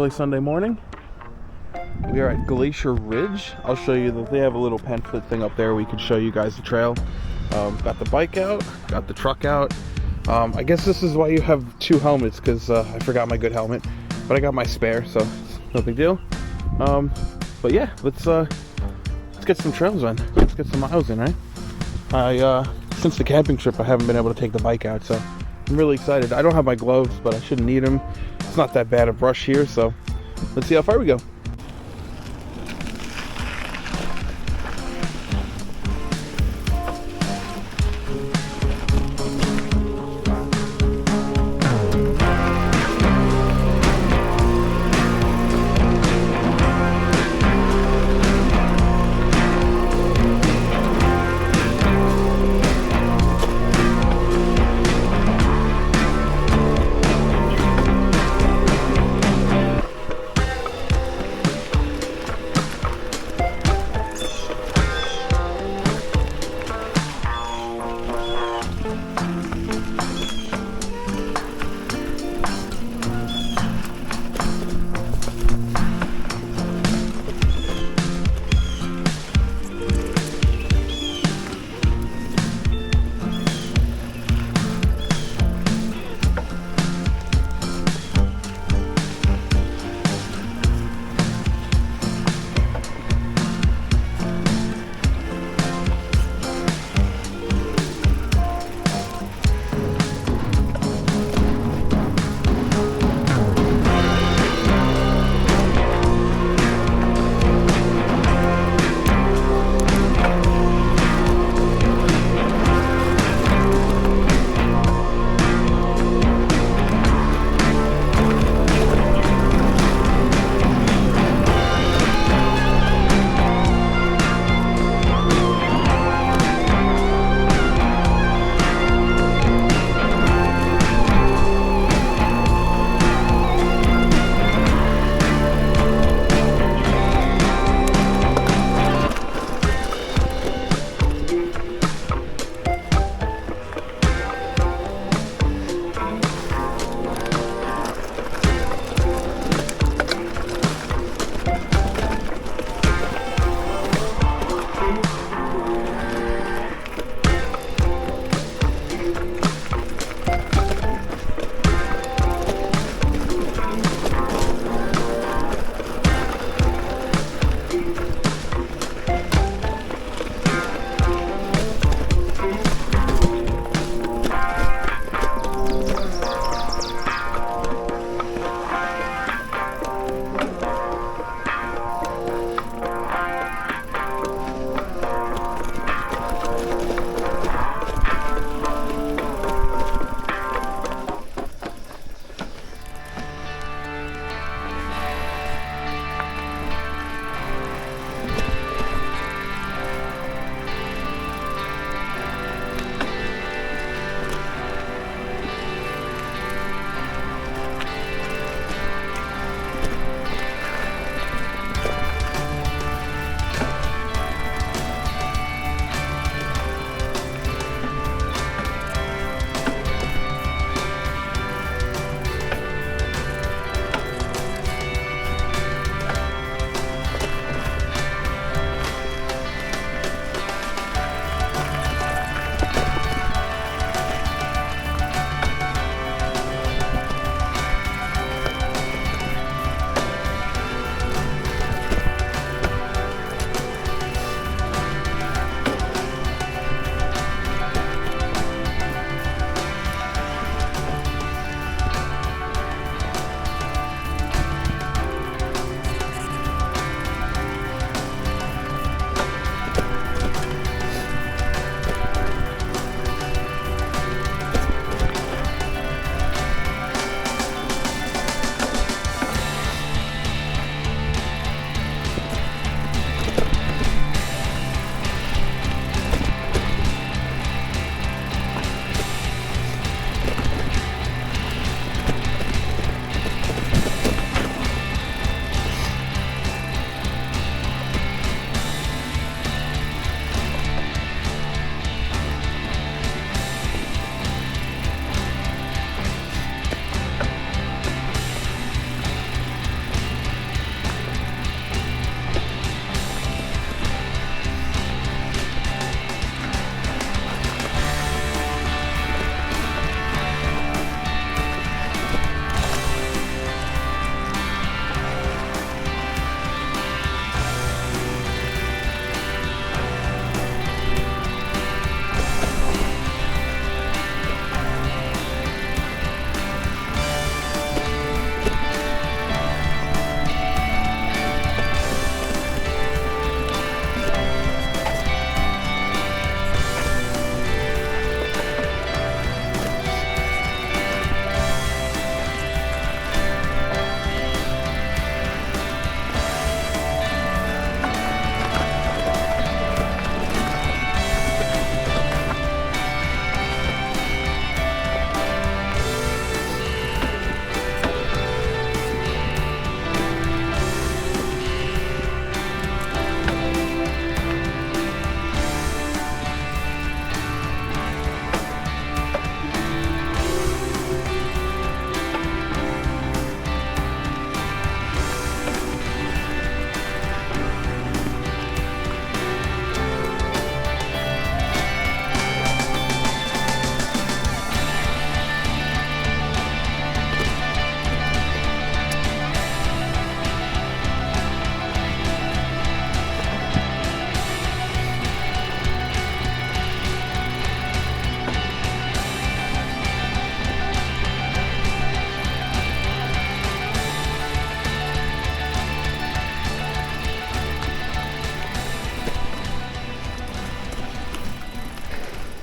early Sunday morning. We are at Glacier Ridge. I'll show you that they have a little pamphlet thing up there. We can show you guys the trail. Got the bike out, got the truck out. I guess this is why you have two helmets, because I forgot my good helmet, but I got my spare, so it's no big deal. But yeah, let's get some trails in. Let's get some miles in, right? Since the camping trip, I haven't been able to take the bike out, so I'm really excited. I don't have my gloves, but I shouldn't need them. It's not that bad of brush here, so let's see how far we go.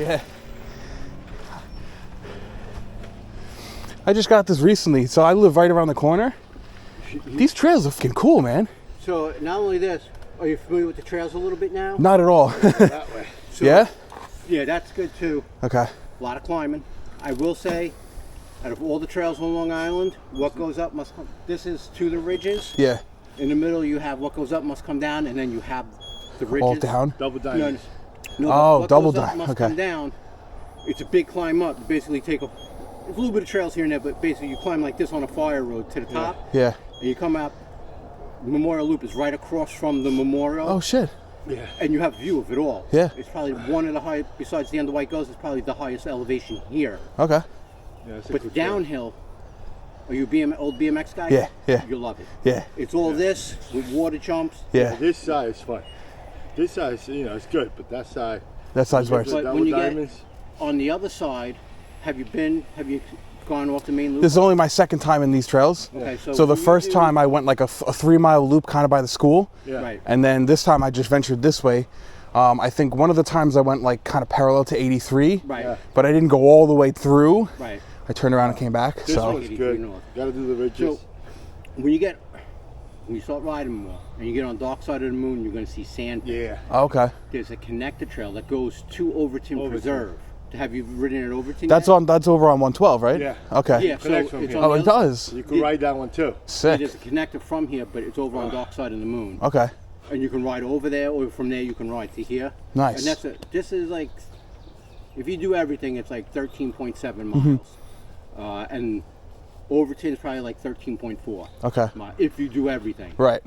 Yeah. I just got this recently, so I live right around the corner. These trails are fucking cool, man. So not only this, are you familiar with the trails a little bit now? Not at all. That way. So, Yeah? Yeah, that's good too. Okay. A lot of climbing. I will say, out of all the trails on Long Island, what goes up must come. This is to the ridges. Yeah. In the middle, you have what goes up must come down, and then you have the ridges. All down? Double diamond. No, Oh, what double goes up diamond, must okay. come down. It's a big climb up. You basically take a little bit of trails here and there, but basically you climb like this on a fire road to the top. Yeah. And you come out. Memorial Loop is right across from the memorial. Oh, shit. Yeah. And you have a view of it all. Yeah. It's probably one of the highest, besides the end of White Ghost, it's probably the highest elevation here. Okay. Yeah, that's a But good downhill, are you old BMX guy? Yeah, yeah. You'll love it. Yeah. It's all this with water jumps. trail. Yeah. This side is fun. This side, it's good, but that side. That side's you where get it's... the But double when you diamonds. get on the other side, have you gone off the main loop? This is only my second time in these trails. Okay, So the when you first do- time I went like a 3-mile loop kind of by the school. Yeah. Right. And then this time I just ventured this way. I think one of the times I went like kind of parallel to 83. Right. Yeah. But I didn't go all the way through. Right. I turned around and came back. This So one's 83 good. north. Gotta do the ridges. So when you start riding more and you get on dark side of the moon, you're going to see sand. yeah. okay. There's a connector trail that goes to Overton Preserve. Have you ridden at Overton? That's yet? on. That's over on 112, right? Yeah. Okay. Yeah, so Connects from it's here. on Oh, the it other- does. You can ride that one too. Sick. There's a connector from here, but it's over on dark side of the moon. Okay. And you can ride over there, or from there you can ride to here. Nice. And this is like, if you do everything, it's like 13.7 miles. Mm-hmm. And Overton is probably like 13.4 Okay. miles, if you do everything. Right.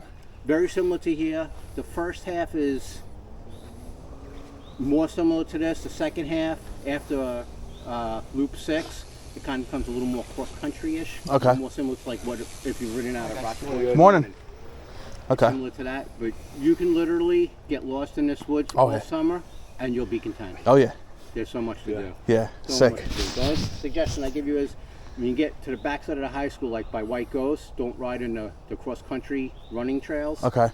Very similar to here. The first half is more similar to this. The second half, after Loop 6, it kind of becomes a little more cross-country-ish. Okay. More similar to like what if you've ridden out of Rochester. Morning. Okay. Similar to that, but you can literally get lost in this woods Oh, all yeah. summer, and you'll be content. Oh yeah. There's so much to do. Yeah. So Sick. much to do. The only suggestion I give you is, when you get to the backside of the high school, like by White Ghost, don't ride in the cross-country running trails. Okay.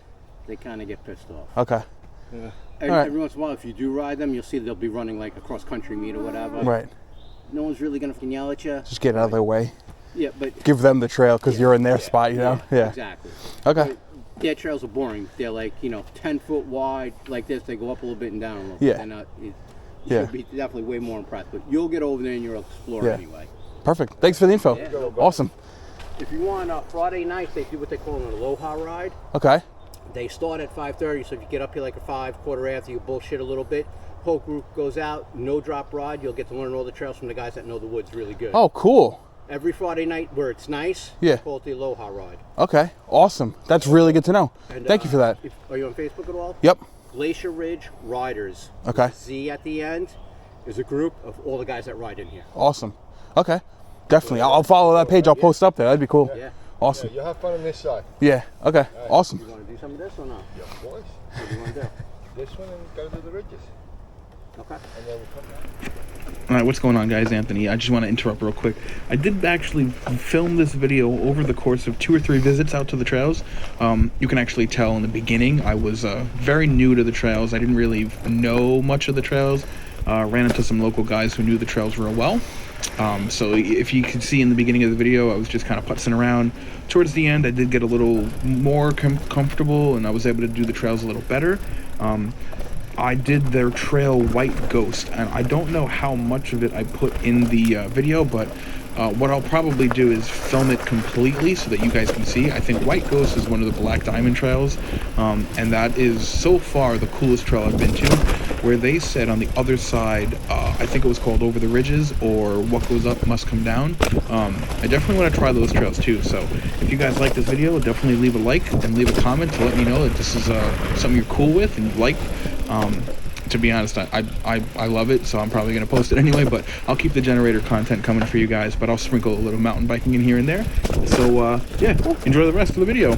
They kind of get pissed off. Okay. And All right. every once in a while, if you do ride them, you'll see they'll be running like a cross-country meet or whatever. Right. No one's really gonna fucking yell at you. Just get out of their way. Yeah, but Give them the trail because you're in their spot. You know. Yeah. exactly. Okay. Their trails are boring. They're like 10 foot wide, like this. They go up a little bit and down a little Yeah. bit. They're not. You Yeah. should be definitely way more impressed. But you'll get over there and you'll explore Yeah. anyway. Perfect. Thanks for the info. Yeah. Awesome. If you want Friday nights, they do what they call an aloha ride. Okay. They start at 5:30, so if you get up here like a 5, quarter after, you bullshit a little bit. Whole group goes out, no drop ride. You'll get to learn all the trails from the guys that know the woods really good. Oh, cool. Every Friday night where it's nice, Yeah. they call it the aloha ride. Okay. Awesome. That's really good to know. And, Thank you for that. Are you on Facebook at all? Yep. Glacier Ridge Riders. Okay. Z at the end is a group of all the guys that ride in here. Awesome. Okay. Definitely. I'll follow that page. I'll post up there. That'd be cool. Yeah. Awesome. Yeah, you'll have fun on this side. Yeah. Okay. Awesome. You want to do some of this or not? Yeah, of course. What do you want to do? This one and gotta do the ridges. Okay. And then we'll come back. All right, what's going on, guys? Anthony. I just want to interrupt real quick. I did actually film this video over the course of 2 or 3 visits out to the trails. You can actually tell in the beginning I was very new to the trails. I didn't really know much of the trails. Ran into some local guys who knew the trails real well. So if you can see in the beginning of the video, I was just kind of putzing around. Towards the end, I did get a little more comfortable, and I was able to do the trails a little better. I did their trail White Ghost, and I don't know how much of it I put in the video, but what I'll probably do is film it completely so that you guys can see. I think White Ghost is one of the Black Diamond trails, and that is so far the coolest trail I've been to, where they said on the other side, I think it was called Over the Ridges, or What Goes Up Must Come Down. I definitely want to try those trails too, so if you guys like this video, definitely leave a like and leave a comment to let me know that this is something you're cool with and you like. To be honest, I love it, so I'm probably going to post it anyway, but I'll keep the generator content coming for you guys, but I'll sprinkle a little mountain biking in here and there. So, yeah, enjoy the rest of the video.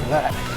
of that.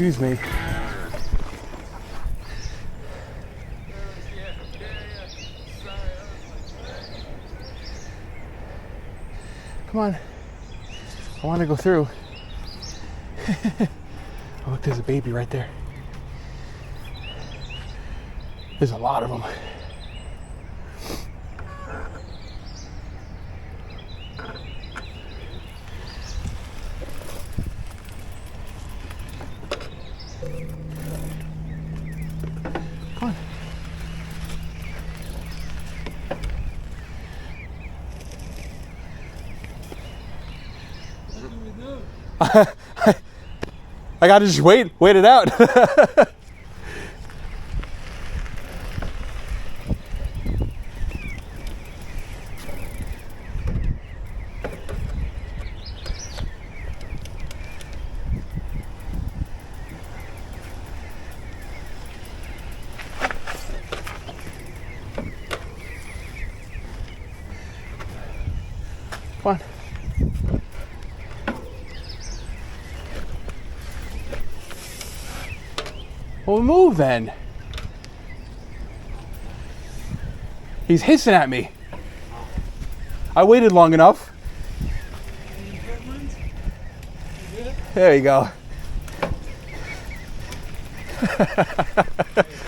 Excuse me. Come on. I want to go through. Oh, look, there's a baby right there. There's a lot of them. Come on. I gotta just wait it out. Come on. Well, move then. He's hissing at me. I waited long enough. There you go.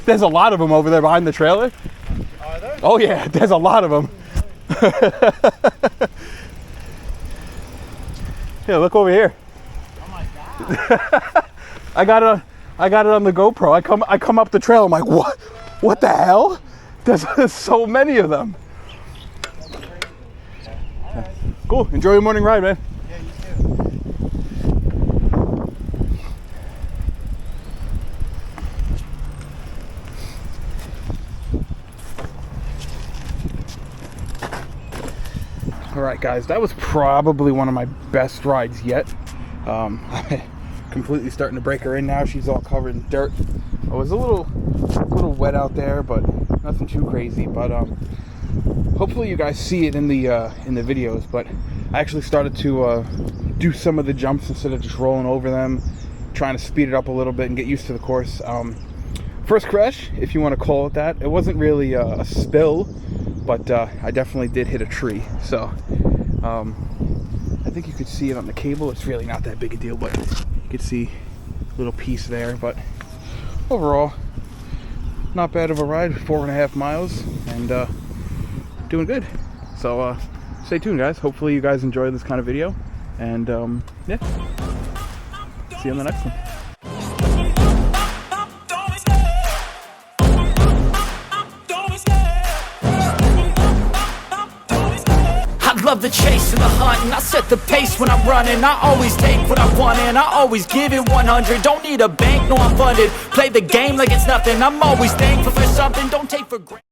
There's a lot of them over there behind the trailer. Are there? Oh yeah, there's a lot of them. Yeah, look over here. Oh my god. I got it on the GoPro. I come up the trail. I'm like, what? What the hell? There's so many of them. Cool. Enjoy your morning ride, man. Yeah, you too. All right, guys. That was probably one of my best rides yet. Completely starting to break her in now. She's all covered in dirt. It was a little wet out there, but nothing too crazy. But hopefully you guys see it in the videos. But I actually started to do some of the jumps instead of just rolling over them, trying to speed it up a little bit and get used to the course. First crash, if you want to call it that. It wasn't really a spill, but I definitely did hit a tree. So I think you could see it on the cable. It's really not that big a deal, but you could see a little piece there. But overall, not bad of a ride. 4.5 miles, and doing good. So stay tuned, guys. Hopefully you guys enjoy this kind of video, and yeah, see you on the next one. I love the chase and the hunt, and I set the pace when I'm running. I always take what I want and I always give it 100. Don't need a bank, no I'm funded. Play the game like it's nothing. I'm always thankful for something, don't take for granted.